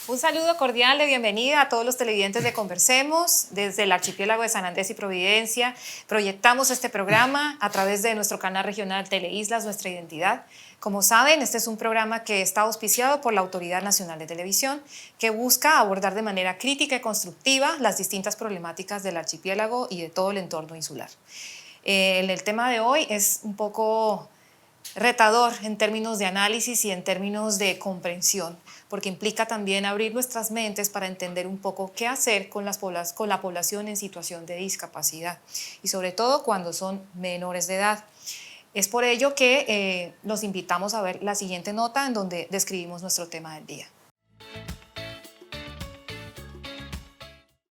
Un saludo cordial de bienvenida a todos los televidentes de Conversemos. Desde el archipiélago de San Andrés y Providencia proyectamos este programa a través de nuestro canal regional Teleislas, Nuestra Identidad. Como saben, este es un programa que está auspiciado por la Autoridad Nacional de Televisión, que busca abordar de manera crítica y constructiva las distintas problemáticas del archipiélago y de todo el entorno insular. El tema de hoy es un poco retador en términos de análisis y en términos de comprensión, porque implica también abrir nuestras mentes para entender un poco qué hacer con la población en situación de discapacidad y sobre todo cuando son menores de edad. Es por ello que los invitamos a ver la siguiente nota en donde describimos nuestro tema del día.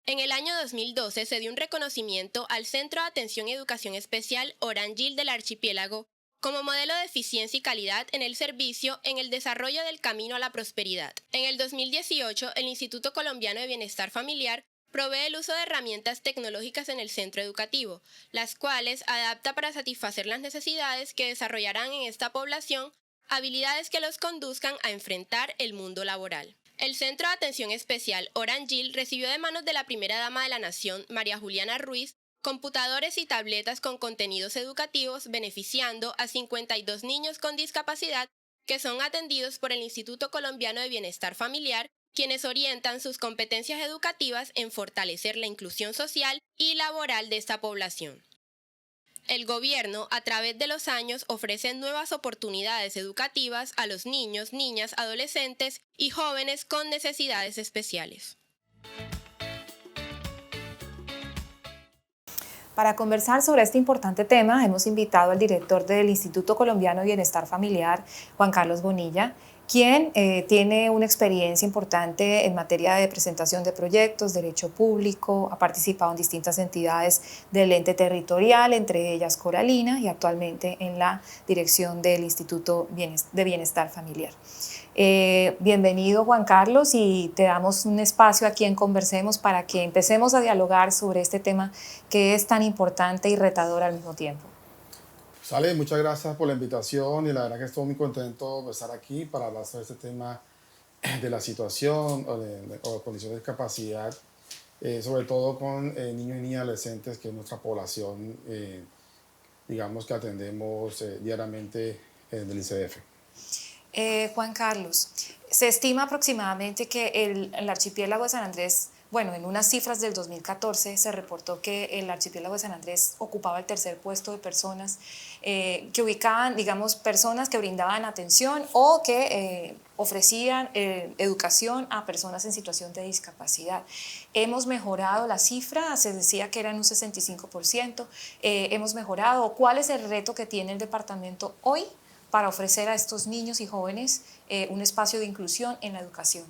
En el año 2012 se dio un reconocimiento al Centro de Atención y Educación Especial Orangil del Archipiélago como modelo de eficiencia y calidad en el servicio en el desarrollo del camino a la prosperidad. En el 2018, el Instituto Colombiano de Bienestar Familiar provee el uso de herramientas tecnológicas en el centro educativo, las cuales adapta para satisfacer las necesidades que desarrollarán en esta población habilidades que los conduzcan a enfrentar el mundo laboral. El Centro de Atención Especial Orangil recibió de manos de la primera dama de la Nación, María Juliana Ruiz, computadores y tabletas con contenidos educativos beneficiando a 52 niños con discapacidad que son atendidos por el Instituto Colombiano de Bienestar Familiar, quienes orientan sus competencias educativas en fortalecer la inclusión social y laboral de esta población. El gobierno, a través de los años, ofrece nuevas oportunidades educativas a los niños, niñas, adolescentes y jóvenes con necesidades especiales. Para conversar sobre este importante tema, hemos invitado al director del Instituto Colombiano de Bienestar Familiar, Juan Carlos Bonilla, quien tiene una experiencia importante en materia de presentación de proyectos, derecho público, ha participado en distintas entidades del ente territorial, entre ellas Coralina, y actualmente en la dirección del Instituto de Bienestar Familiar. Bienvenido, Juan Carlos, y te damos un espacio aquí en Conversemos para que empecemos a dialogar sobre este tema que es tan importante y retador al mismo tiempo. Sale, muchas gracias por la invitación y la verdad que estoy muy contento de estar aquí para hablar sobre este tema de la situación o condiciones de discapacidad, sobre todo con niños y niñas adolescentes, que es nuestra población, digamos que atendemos diariamente en el ICF. Juan Carlos, se estima aproximadamente que el archipiélago de San Andrés, bueno, en unas cifras del 2014 se reportó que el archipiélago de San Andrés ocupaba el tercer puesto de personas que ubicaban, digamos, personas que brindaban atención o que ofrecían educación a personas en situación de discapacidad. Hemos mejorado la cifra, se decía que eran un 65%, hemos mejorado. ¿Cuál es el reto que tiene el departamento hoy para ofrecer a estos niños y jóvenes un espacio de inclusión en la educación?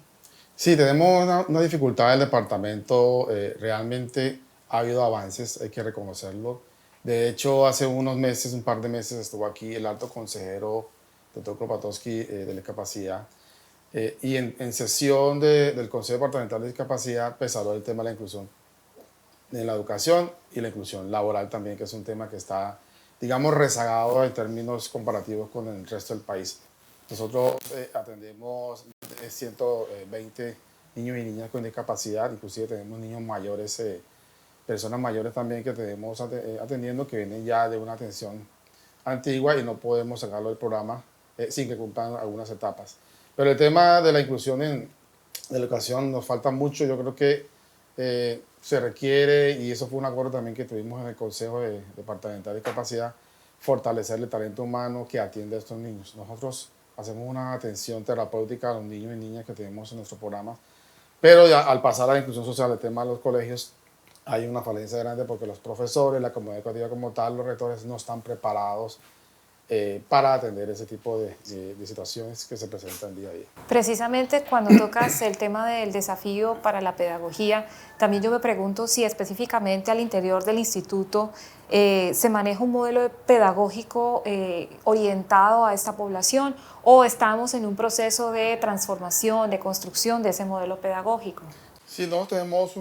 Sí, tenemos una dificultad del departamento, realmente ha habido avances, hay que reconocerlo. De hecho, hace unos meses, un par de meses, estuvo aquí el alto consejero, doctor Kropatowski, de discapacidad, y en sesión del Consejo Departamental de Discapacidad, pues habló del tema de la inclusión en la educación y la inclusión laboral también, que es un tema que está, digamos, rezagado en términos comparativos con el resto del país. Nosotros atendemos 120 niños y niñas con discapacidad, inclusive tenemos niños mayores, personas mayores también que tenemos atendiendo, que vienen ya de una atención antigua y no podemos sacarlo del programa sin que cumplan algunas etapas. Pero el tema de la inclusión en la educación nos falta mucho. Yo creo que se requiere, y eso fue un acuerdo también que tuvimos en el Consejo Departamental de Discapacidad, fortalecer el talento humano que atiende a estos niños. Nosotros hacemos una atención terapéutica a los niños y niñas que tenemos en nuestro programa, pero ya, al pasar a la inclusión social, el tema de los colegios, hay una falencia grande porque los profesores, la comunidad educativa como tal, los rectores no están preparados para atender ese tipo de situaciones que se presentan día a día. Precisamente cuando tocas el tema del desafío para la pedagogía, también yo me pregunto si específicamente al interior del instituto se maneja un modelo pedagógico orientado a esta población o estamos en un proceso de transformación, de construcción de ese modelo pedagógico. Sí, nosotros tenemos,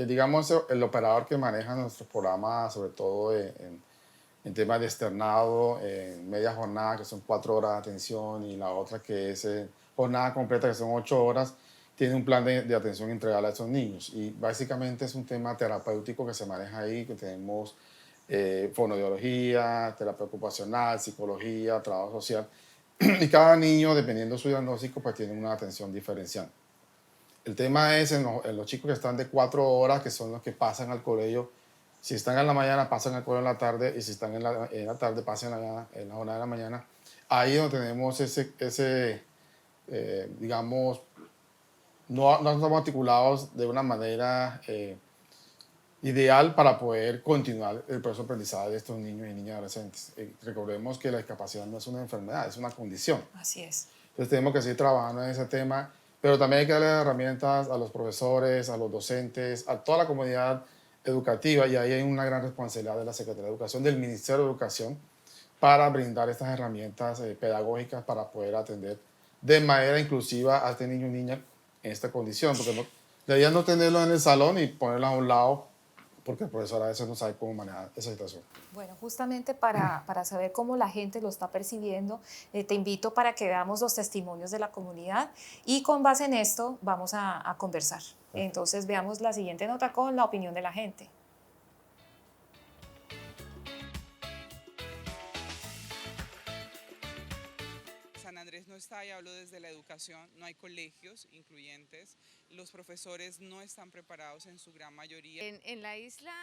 digamos, el operador que maneja nuestros programas, sobre todo en temas de externado, en media jornada, que son 4 horas de atención, y la otra que es jornada completa, que son 8 horas. tiene un plan de atención integral a estos niños. Y básicamente es un tema terapéutico que se maneja ahí, que tenemos fonoaudiología, terapia ocupacional, psicología, trabajo social. Y cada niño, dependiendo de su diagnóstico, pues tiene una atención diferencial. El tema es en los chicos que están de 4 horas, que son los que pasan al colegio. Si están en la mañana, pasan al colegio en la tarde, y si están en la tarde, pasan en la hora de la mañana. Ahí es donde tenemos digamos, no estamos articulados de una manera ideal para poder continuar el proceso de aprendizaje de estos niños y niñas adolescentes. Recordemos que la discapacidad no es una enfermedad, es una condición. Así es. Entonces tenemos que seguir trabajando en ese tema, pero también hay que darle herramientas a los profesores, a los docentes, a toda la comunidad educativa, y ahí hay una gran responsabilidad de la Secretaría de Educación, del Ministerio de Educación, para brindar estas herramientas pedagógicas para poder atender de manera inclusiva a este niño o niña en esta condición, porque la idea es no tenerlo en el salón y ponerlo a un lado, porque el profesor a veces no sabe cómo manejar esa situación. Bueno, justamente para saber cómo la gente lo está percibiendo, te invito para que veamos los testimonios de la comunidad y con base en esto vamos a conversar. Entonces veamos la siguiente nota con la opinión de la gente. San Andrés no está, y hablo desde la educación, no hay colegios incluyentes, los profesores no están preparados en su gran mayoría. En la isla,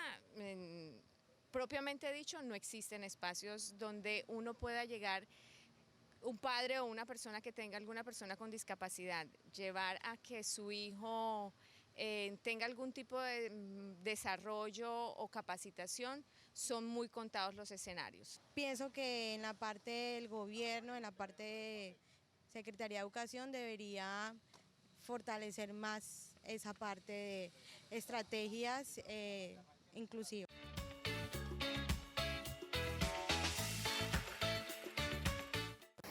propiamente dicho, no existen espacios donde uno pueda llegar, un padre o una persona que tenga alguna persona con discapacidad, llevar a que su hijo tenga algún tipo de desarrollo o capacitación. Son muy contados los escenarios. Pienso que en la parte del gobierno, en la parte de Secretaría de Educación, debería fortalecer más esa parte de estrategias inclusivas.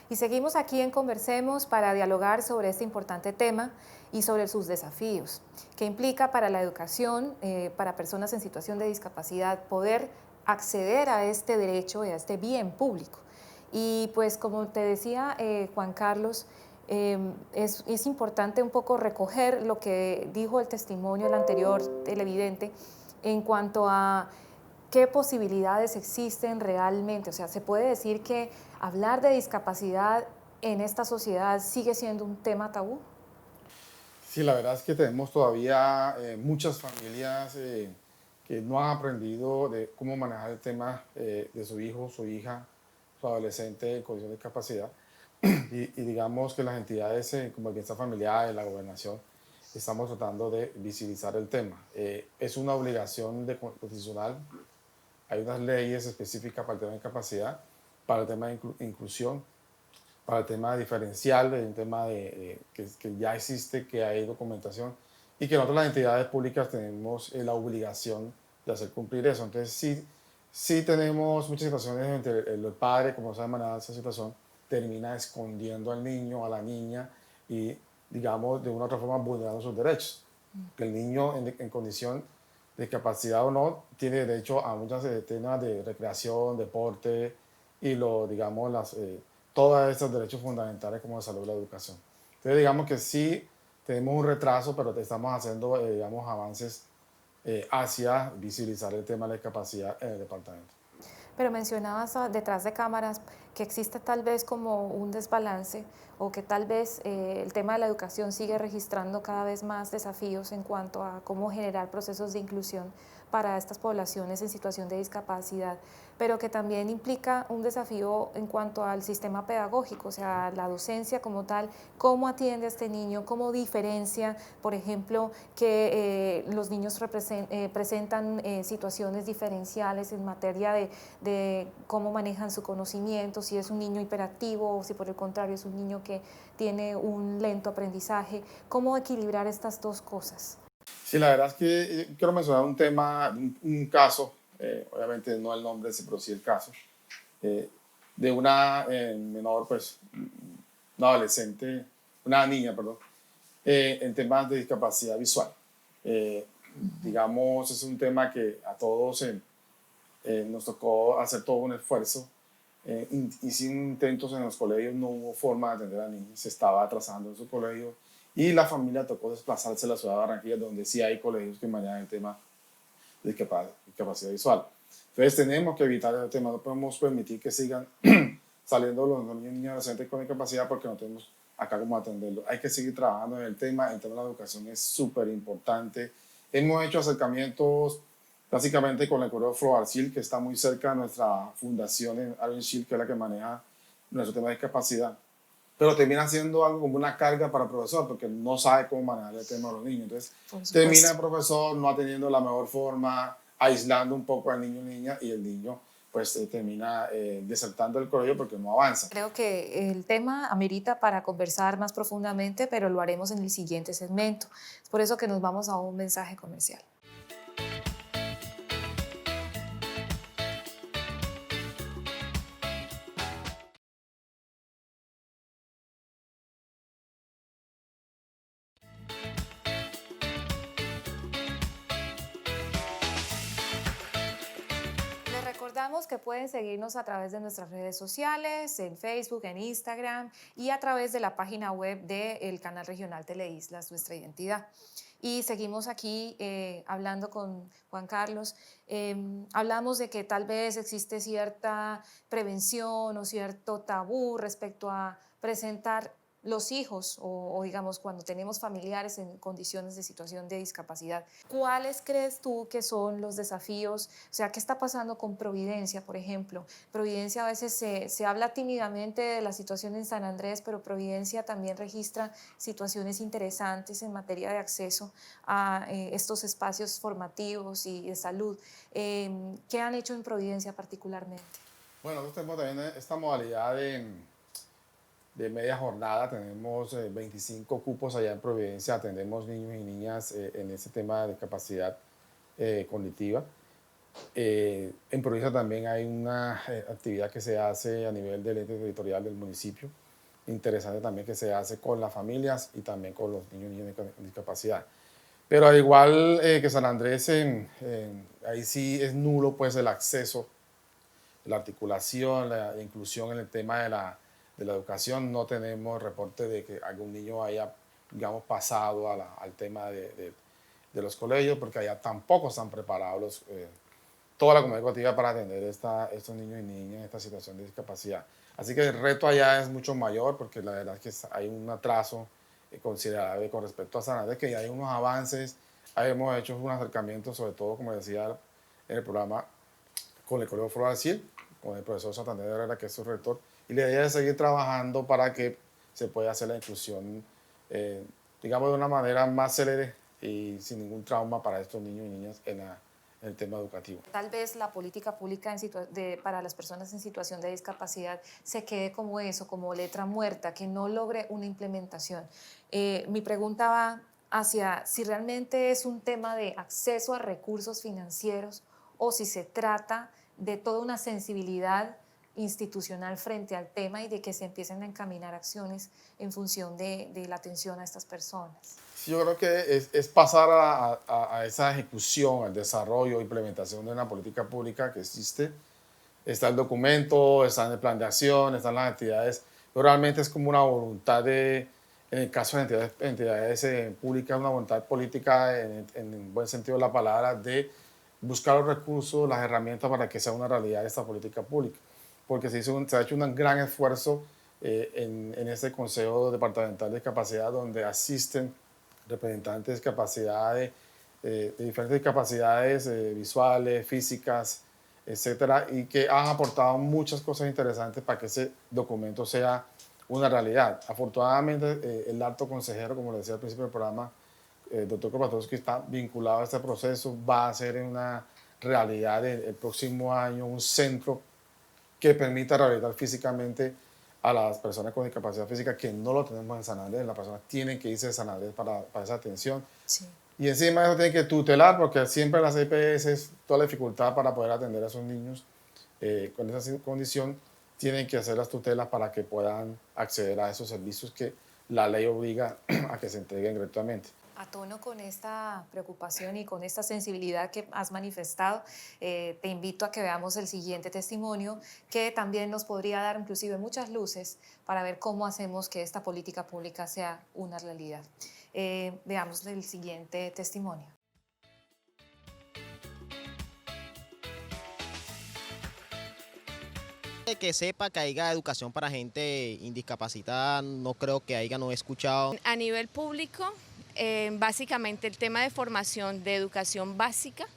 Y seguimos aquí en Conversemos para dialogar sobre este importante tema y sobre sus desafíos, que implica para la educación, para personas en situación de discapacidad, poder acceder a este derecho y a este bien público. Y pues como te decía Juan Carlos, es importante un poco recoger lo que dijo el testimonio, el anterior televidente, en cuanto a qué posibilidades existen realmente. O sea, se puede decir que hablar de discapacidad en esta sociedad sigue siendo un tema tabú. Sí, la verdad es que tenemos todavía muchas familias que no han aprendido de cómo manejar el tema de su hijo, su hija, su adolescente en condición de discapacidad. Y digamos que las entidades como el bienestar familiar y la gobernación estamos tratando de visibilizar el tema. Es una obligación constitucional. Hay unas leyes específicas para el tema de discapacidad, para el tema de inclusión, para el tema diferencial, un tema que ya existe, que hay documentación, y que nosotros las entidades públicas tenemos la obligación de hacer cumplir eso. Entonces sí tenemos muchas situaciones entre el padre, como sabe manejar esa situación, termina escondiendo al niño, a la niña, y digamos de una u otra forma vulnerando sus derechos. Que el niño en condición de discapacidad o no tiene derecho a muchos temas de recreación, deporte y digamos todos estos derechos fundamentales como la salud y la educación. Entonces digamos que sí tenemos un retraso, pero estamos haciendo digamos avances hacia visibilizar el tema de la discapacidad en el departamento. Pero mencionabas detrás de cámaras que existe tal vez como un desbalance o que tal vez el tema de la educación sigue registrando cada vez más desafíos en cuanto a cómo generar procesos de inclusión para estas poblaciones en situación de discapacidad, pero que también implica un desafío en cuanto al sistema pedagógico, o sea, la docencia como tal, cómo atiende a este niño, cómo diferencia, por ejemplo, que los niños presentan situaciones diferenciales en materia de cómo manejan su conocimiento, si es un niño hiperactivo o si por el contrario es un niño que tiene un lento aprendizaje, cómo equilibrar estas dos cosas. Sí, la verdad es que quiero mencionar un tema, un caso, obviamente no el nombre, pero sí el caso, de una menor, pues, una adolescente, una niña, perdón, en temas de discapacidad visual. Digamos, es un tema que a todos nos tocó hacer todo un esfuerzo. Y sin intentos en los colegios no hubo forma de atender a la niña, se estaba atrasando en su colegio y la familia tocó desplazarse a la ciudad de Barranquilla, donde sí hay colegios que manejan el tema de discapacidad visual. Entonces tenemos que evitar el tema, no podemos permitir que sigan saliendo los niños y adolescentes con discapacidad porque no tenemos acá cómo atenderlo. Hay que seguir trabajando en el tema de la educación, es súper importante. Hemos hecho acercamientos básicamente con el Colegio Floarcil, que está muy cerca de nuestra fundación en Arenchil, que es la que maneja nuestro tema de discapacidad, pero termina siendo algo como una carga para el profesor porque no sabe cómo manejar el tema de los niños. Entonces termina el profesor no teniendo la mejor forma, aislando un poco al niño o niña, y el niño pues termina desertando el colegio porque no avanza. Creo que el tema amerita para conversar más profundamente, pero lo haremos en el siguiente segmento. Es por eso que nos vamos a un mensaje comercial. Les recordamos que pueden seguirnos a través de nuestras redes sociales, en Facebook, en Instagram y a través de la página web del canal regional Teleislas, Nuestra Identidad. Y seguimos aquí hablando con Juan Carlos. Hablamos de que tal vez existe cierta prevención o cierto tabú respecto a presentar los hijos o digamos cuando tenemos familiares en condiciones de situación de discapacidad. ¿Cuáles crees tú que son los desafíos? O sea, ¿qué está pasando con Providencia, por ejemplo? Providencia a veces se habla tímidamente de la situación en San Andrés, pero Providencia también registra situaciones interesantes en materia de acceso a estos espacios formativos y de salud. ¿Qué han hecho en Providencia particularmente? Bueno, nosotros tenemos también esta modalidad de media jornada, tenemos 25 cupos allá en Providencia, atendemos niños y niñas en ese tema de discapacidad cognitiva. En Providencia también hay una actividad que se hace a nivel del ente territorial del municipio, interesante también, que se hace con las familias y también con los niños y niñas con discapacidad. Pero al igual que San Andrés, ahí sí es nulo pues el acceso, la articulación, la inclusión en el tema de la educación. No tenemos reporte de que algún niño haya, digamos, pasado al tema de los colegios, porque allá tampoco están preparados toda la comunidad educativa para atender estos niños y niñas en esta situación de discapacidad. Así que el reto allá es mucho mayor, porque la verdad es que hay un atraso considerable con respecto a San Andrés, que ya hay unos avances. Ahí hemos hecho un acercamiento, sobre todo, como decía en el programa, con el Colegio Floarcil, con el profesor Santander Herrera, que es su rector, y la idea es seguir trabajando para que se pueda hacer la inclusión, digamos, de una manera más célere y sin ningún trauma para estos niños y niñas en el tema educativo. Tal vez la política pública para las personas en situación de discapacidad se quede como eso, como letra muerta, que no logre una implementación. Mi pregunta va hacia si realmente es un tema de acceso a recursos financieros o si se trata de toda una sensibilidad institucional frente al tema y de que se empiecen a encaminar acciones en función de la atención a estas personas. Sí, yo creo que es pasar a esa ejecución, al desarrollo, implementación de una política pública que existe. Está el documento, está en el plan de acción, están las actividades, pero realmente es como una voluntad en el caso de entidades públicas, una voluntad política en el buen sentido de la palabra, de buscar los recursos, las herramientas para que sea una realidad esta política pública. Porque se ha hecho un gran esfuerzo en este Consejo Departamental de Discapacidad, donde asisten representantes de discapacidades, de diferentes discapacidades visuales, físicas, etcétera, y que han aportado muchas cosas interesantes para que ese documento sea una realidad. Afortunadamente, el alto consejero, como le decía al principio del programa, el doctor Kropatowski, está vinculado a este proceso, va a ser una realidad el próximo año un centro que permita rehabilitar físicamente a las personas con discapacidad física, que no lo tenemos en San Andrés. Las personas tienen que irse de San Andrés para esa atención. Sí. Y encima de eso tienen que tutelar, porque siempre las EPS es toda la dificultad para poder atender a esos niños con esa condición. Tienen que hacer las tutelas para que puedan acceder a esos servicios que la ley obliga a que se entreguen gratuitamente. A tono con esta preocupación y con esta sensibilidad que has manifestado, te invito a que veamos el siguiente testimonio que también nos podría dar inclusive muchas luces para ver cómo hacemos que esta política pública sea una realidad. Veamos el siguiente testimonio. Que sepa que haya educación para gente indiscapacitada, no creo que haya, no he escuchado. A nivel público, básicamente el tema de formación de educación básica,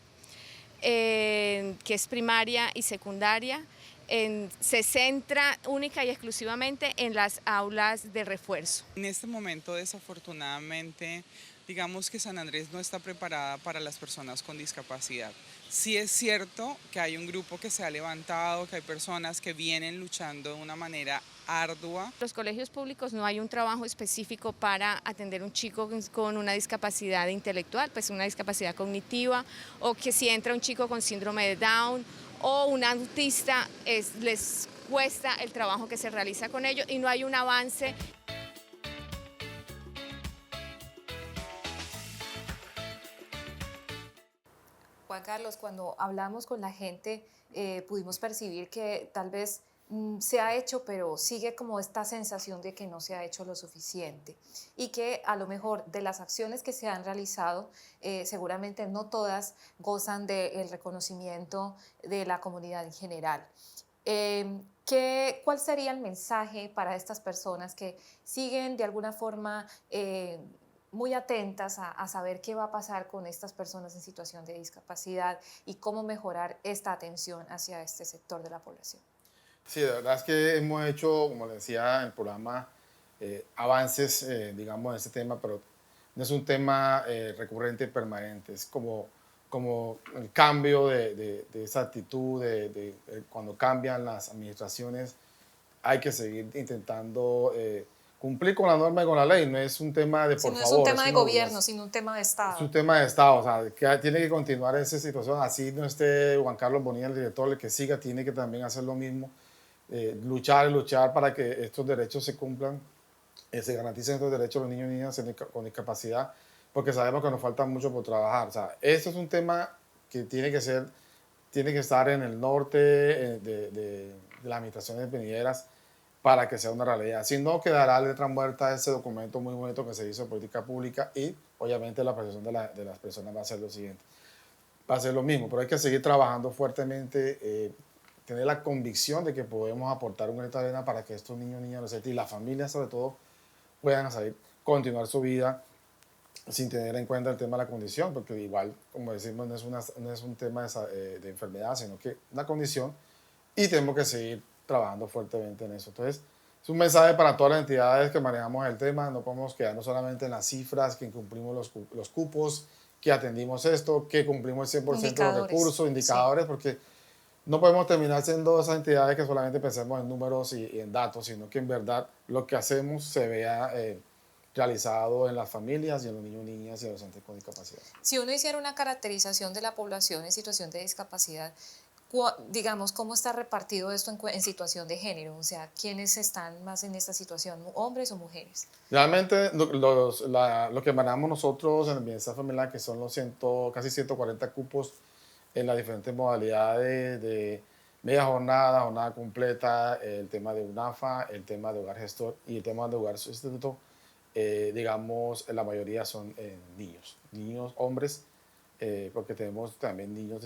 que es primaria y secundaria, se centra única y exclusivamente en las aulas de refuerzo. En este momento, desafortunadamente, digamos que San Andrés no está preparada para las personas con discapacidad. Sí es cierto que hay un grupo que se ha levantado, que hay personas que vienen luchando de una manera ardua. En los colegios públicos no hay un trabajo específico para atender a un chico con una discapacidad intelectual, pues una discapacidad cognitiva, o que si entra un chico con síndrome de Down o un autista, les cuesta el trabajo que se realiza con ellos y no hay un avance. Juan Carlos, cuando hablamos con la gente, pudimos percibir que tal vez se ha hecho, pero sigue como esta sensación de que no se ha hecho lo suficiente y que a lo mejor de las acciones que se han realizado, seguramente no todas gozan del reconocimiento de la comunidad en general. ¿Cuál sería el mensaje para estas personas que siguen de alguna forma muy atentas a saber qué va a pasar con estas personas en situación de discapacidad y cómo mejorar esta atención hacia este sector de la población? Sí, de verdad es que hemos hecho, como le decía en el programa, avances, digamos, en este tema, pero no es un tema recurrente y permanente, es como el cambio de esa actitud, cuando cambian las administraciones, hay que seguir intentando cumplir con la norma y con la ley, no es un tema de por favor. No es un tema de gobierno, sino un tema de Estado. Es un tema de Estado, o sea, que tiene que continuar esa situación, así no esté Juan Carlos Bonilla, el director, el que siga, tiene que también hacer lo mismo. Luchar para que estos derechos se cumplan, se garanticen estos derechos a los niños y niñas con discapacidad, porque sabemos que nos falta mucho por trabajar. O sea, esto es un tema que tiene que estar en el norte de las administraciones venideras para que sea una realidad. Si no, quedará letra muerta ese documento muy bonito que se hizo de política pública y obviamente la percepción de las personas va a ser lo siguiente. Va a ser lo mismo, pero hay que seguir trabajando fuertemente, tener la convicción de que podemos aportar un granito de arena para que estos niños, niñas, y las familias sobre todo puedan continuar su vida sin tener en cuenta el tema de la condición, porque igual, como decimos, no es un tema de enfermedad, sino que una condición y tenemos que seguir trabajando fuertemente en eso. Entonces, es un mensaje para todas las entidades que manejamos el tema, no podemos quedarnos solamente en las cifras, que cumplimos los cupos, que atendimos esto, que cumplimos el 100% de los recursos, indicadores, sí. Porque no podemos terminar siendo esas entidades que solamente pensemos en números y en datos, sino que en verdad lo que hacemos se vea realizado en las familias y en los niños, niñas y adolescentes con discapacidad. Si uno hiciera una caracterización de la población en situación de discapacidad, digamos, ¿cómo está repartido esto en situación de género? O sea, ¿quiénes están más en esta situación, hombres o mujeres? Realmente lo que manejamos nosotros en el bienestar familiar, que son casi 140 cupos en las diferentes modalidades de media jornada, jornada completa, el tema de UNAFA, el tema de hogar gestor y el tema de hogar sustituto, digamos, la mayoría son niños, hombres, porque tenemos también niños,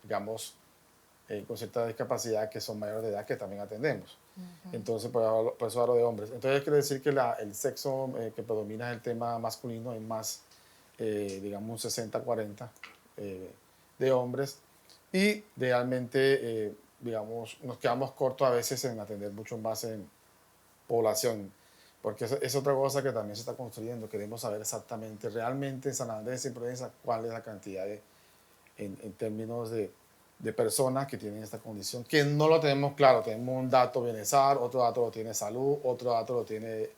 digamos, con cierta discapacidad que son mayores de edad que también atendemos. Entonces, por eso hablo de hombres. Entonces, quiere decir que el sexo que predomina es el tema masculino, es más, digamos, un 60-40 de hombres. Y realmente, digamos, nos quedamos cortos a veces en atender mucho más en población, porque es otra cosa que también se está construyendo. Queremos saber exactamente, realmente en San Andrés y Providencia, cuál es la cantidad en términos de personas que tienen esta condición, que no lo tenemos claro. Tenemos un dato bienestar, otro dato lo tiene salud, otro dato lo tiene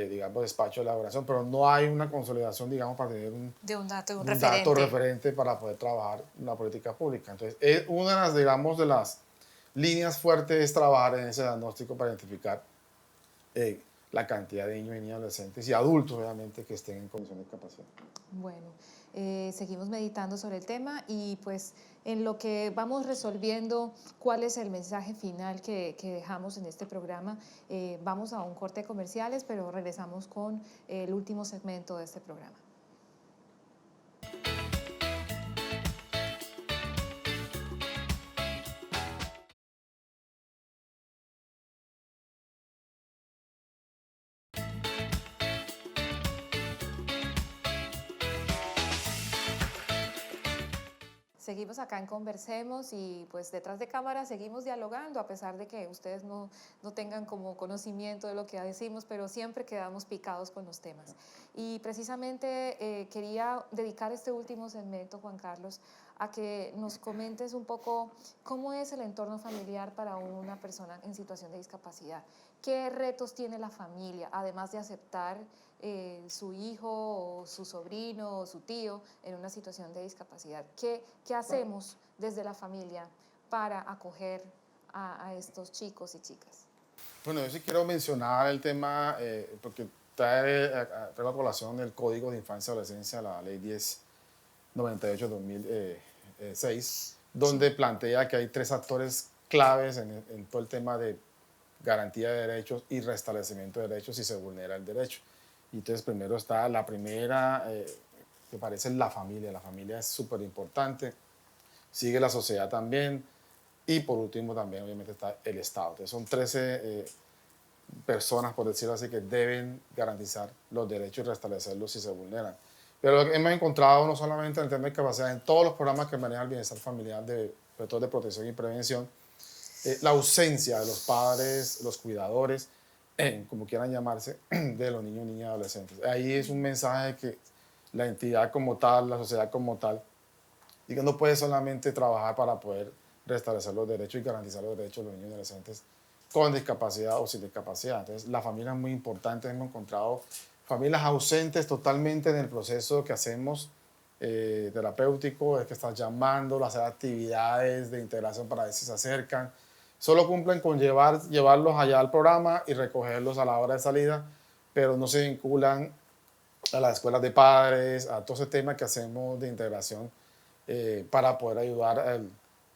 digamos, despacho de elaboración, pero no hay una consolidación, digamos, para tener un dato referente para poder trabajar una política pública. Entonces, una de las, digamos, de las líneas fuertes es trabajar en ese diagnóstico para identificar la cantidad de niños y niñas, adolescentes y adultos obviamente que estén en condiciones de discapacidad. Bueno, seguimos meditando sobre el tema y pues en lo que vamos resolviendo cuál es el mensaje final que dejamos en este programa, vamos a un corte de comerciales, pero regresamos con el último segmento de este programa. Seguimos acá en Conversemos y pues detrás de cámara seguimos dialogando a pesar de que ustedes no tengan como conocimiento de lo que decimos, pero siempre quedamos picados con los temas. Y precisamente quería dedicar este último segmento, Juan Carlos, a que nos comentes un poco cómo es el entorno familiar para una persona en situación de discapacidad. ¿Qué retos tiene la familia, además de aceptar su hijo o su sobrino o su tío en una situación de discapacidad? ¿Qué hacemos desde la familia para acoger a estos chicos y chicas? Bueno, yo sí quiero mencionar el tema, porque trae a la colación del Código de Infancia y Adolescencia, la Ley 1098-2006, donde plantea que hay 3 actores claves en todo el tema de garantía de derechos y restablecimiento de derechos si se vulnera el derecho. Y entonces primero está la primera, que parece la familia es súper importante, sigue la sociedad también, y por último también obviamente está el Estado. Entonces son 13 personas, por decirlo así, que deben garantizar los derechos y restablecerlos si se vulneran. Pero lo que hemos encontrado no solamente en el tema de discapacidad, en todos los programas que manejan el bienestar familiar, sobre todo de protección y prevención, la ausencia de los padres, los cuidadores, como quieran llamarse, de los niños, niñas y adolescentes. Ahí es un mensaje que la entidad como tal, la sociedad como tal, digo, no puede solamente trabajar para poder restablecer los derechos y garantizar los derechos de los niños y adolescentes con discapacidad o sin discapacidad. Entonces, la familia es muy importante. Hemos encontrado familias ausentes totalmente en el proceso que hacemos terapéutico, es que están llamando, hacer actividades de integración para ver si se acercan. Solo cumplen con llevarlos allá al programa y recogerlos a la hora de salida, pero no se vinculan a las escuelas de padres, a todo ese tema que hacemos de integración para poder ayudar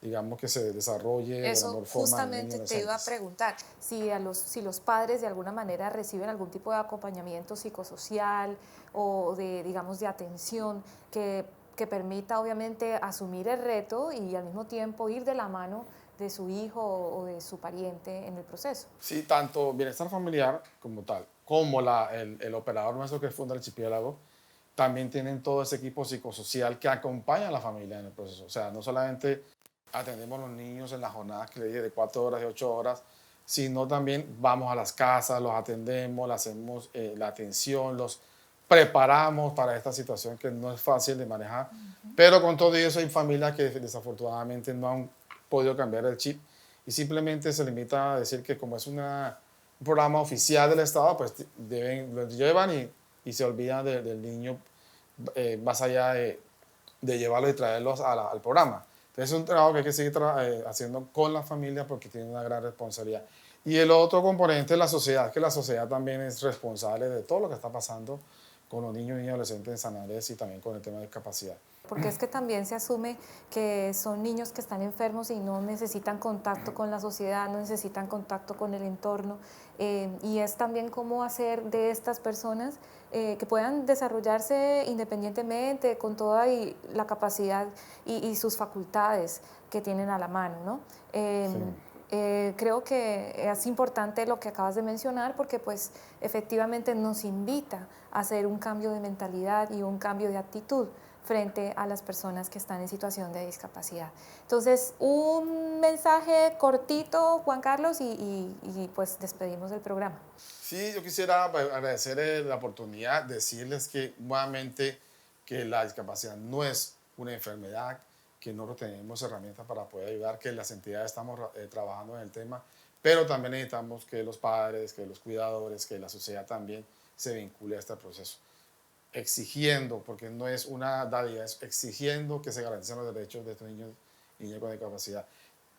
digamos, que se desarrolle de la Eso mejor forma. justamente te iba a preguntar, si los padres de alguna manera reciben algún tipo de acompañamiento psicosocial o de, digamos, de atención que permita obviamente asumir el reto y al mismo tiempo ir de la mano de su hijo o de su pariente en el proceso. Sí, tanto bienestar familiar como tal, como el operador nuestro que funda el archipiélago, también tienen todo ese equipo psicosocial que acompaña a la familia en el proceso. O sea, no solamente atendemos a los niños en las jornadas que le dije de 4 horas, de 8 horas, sino también vamos a las casas, los atendemos, le hacemos la atención, los preparamos para esta situación que no es fácil de manejar. Pero con todo eso hay familias que desafortunadamente no han podido cambiar el chip y simplemente se limita a decir que como es un programa oficial del Estado, pues lo llevan y se olvidan del niño más allá de llevarlos y traerlos al programa. Entonces es un trabajo que hay que seguir haciendo con la familia porque tiene una gran responsabilidad. Y el otro componente es la sociedad, que la sociedad también es responsable de todo lo que está pasando con los niños y adolescentes en San Andrés y también con el tema de discapacidad. Porque es que también se asume que son niños que están enfermos y no necesitan contacto con la sociedad, no necesitan contacto con el entorno, y es también cómo hacer de estas personas que puedan desarrollarse independientemente con toda la capacidad y sus facultades que tienen a la mano, ¿no? Creo que es importante lo que acabas de mencionar porque pues efectivamente nos invita a hacer un cambio de mentalidad y un cambio de actitud frente a las personas que están en situación de discapacidad. Entonces, un mensaje cortito, Juan Carlos, y pues despedimos el programa. Sí, yo quisiera agradecer la oportunidad, decirles que nuevamente que la discapacidad no es una enfermedad, que nosotros tenemos herramientas para poder ayudar, que las entidades estamos trabajando en el tema, pero también necesitamos que los padres, que los cuidadores, que la sociedad también se vincule a este proceso, exigiendo, porque no es una dádiva, es exigiendo que se garanticen los derechos de estos niños y niñas con discapacidad.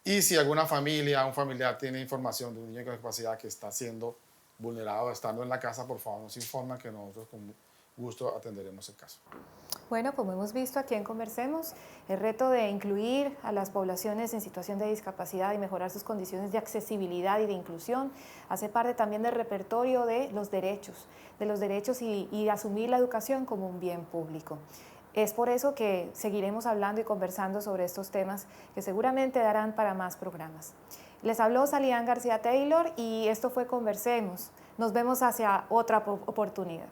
Y si alguna familia, un familiar tiene información de un niño con discapacidad que está siendo vulnerado estando en la casa, por favor nos informan, que nosotros con gusto atenderemos el caso. Bueno, como hemos visto aquí en Conversemos, el reto de incluir a las poblaciones en situación de discapacidad y mejorar sus condiciones de accesibilidad y de inclusión hace parte también del repertorio de los derechos y asumir la educación como un bien público. Es por eso que seguiremos hablando y conversando sobre estos temas que seguramente darán para más programas. Les habló Salián García Taylor y esto fue Conversemos. Nos vemos hacia otra oportunidad.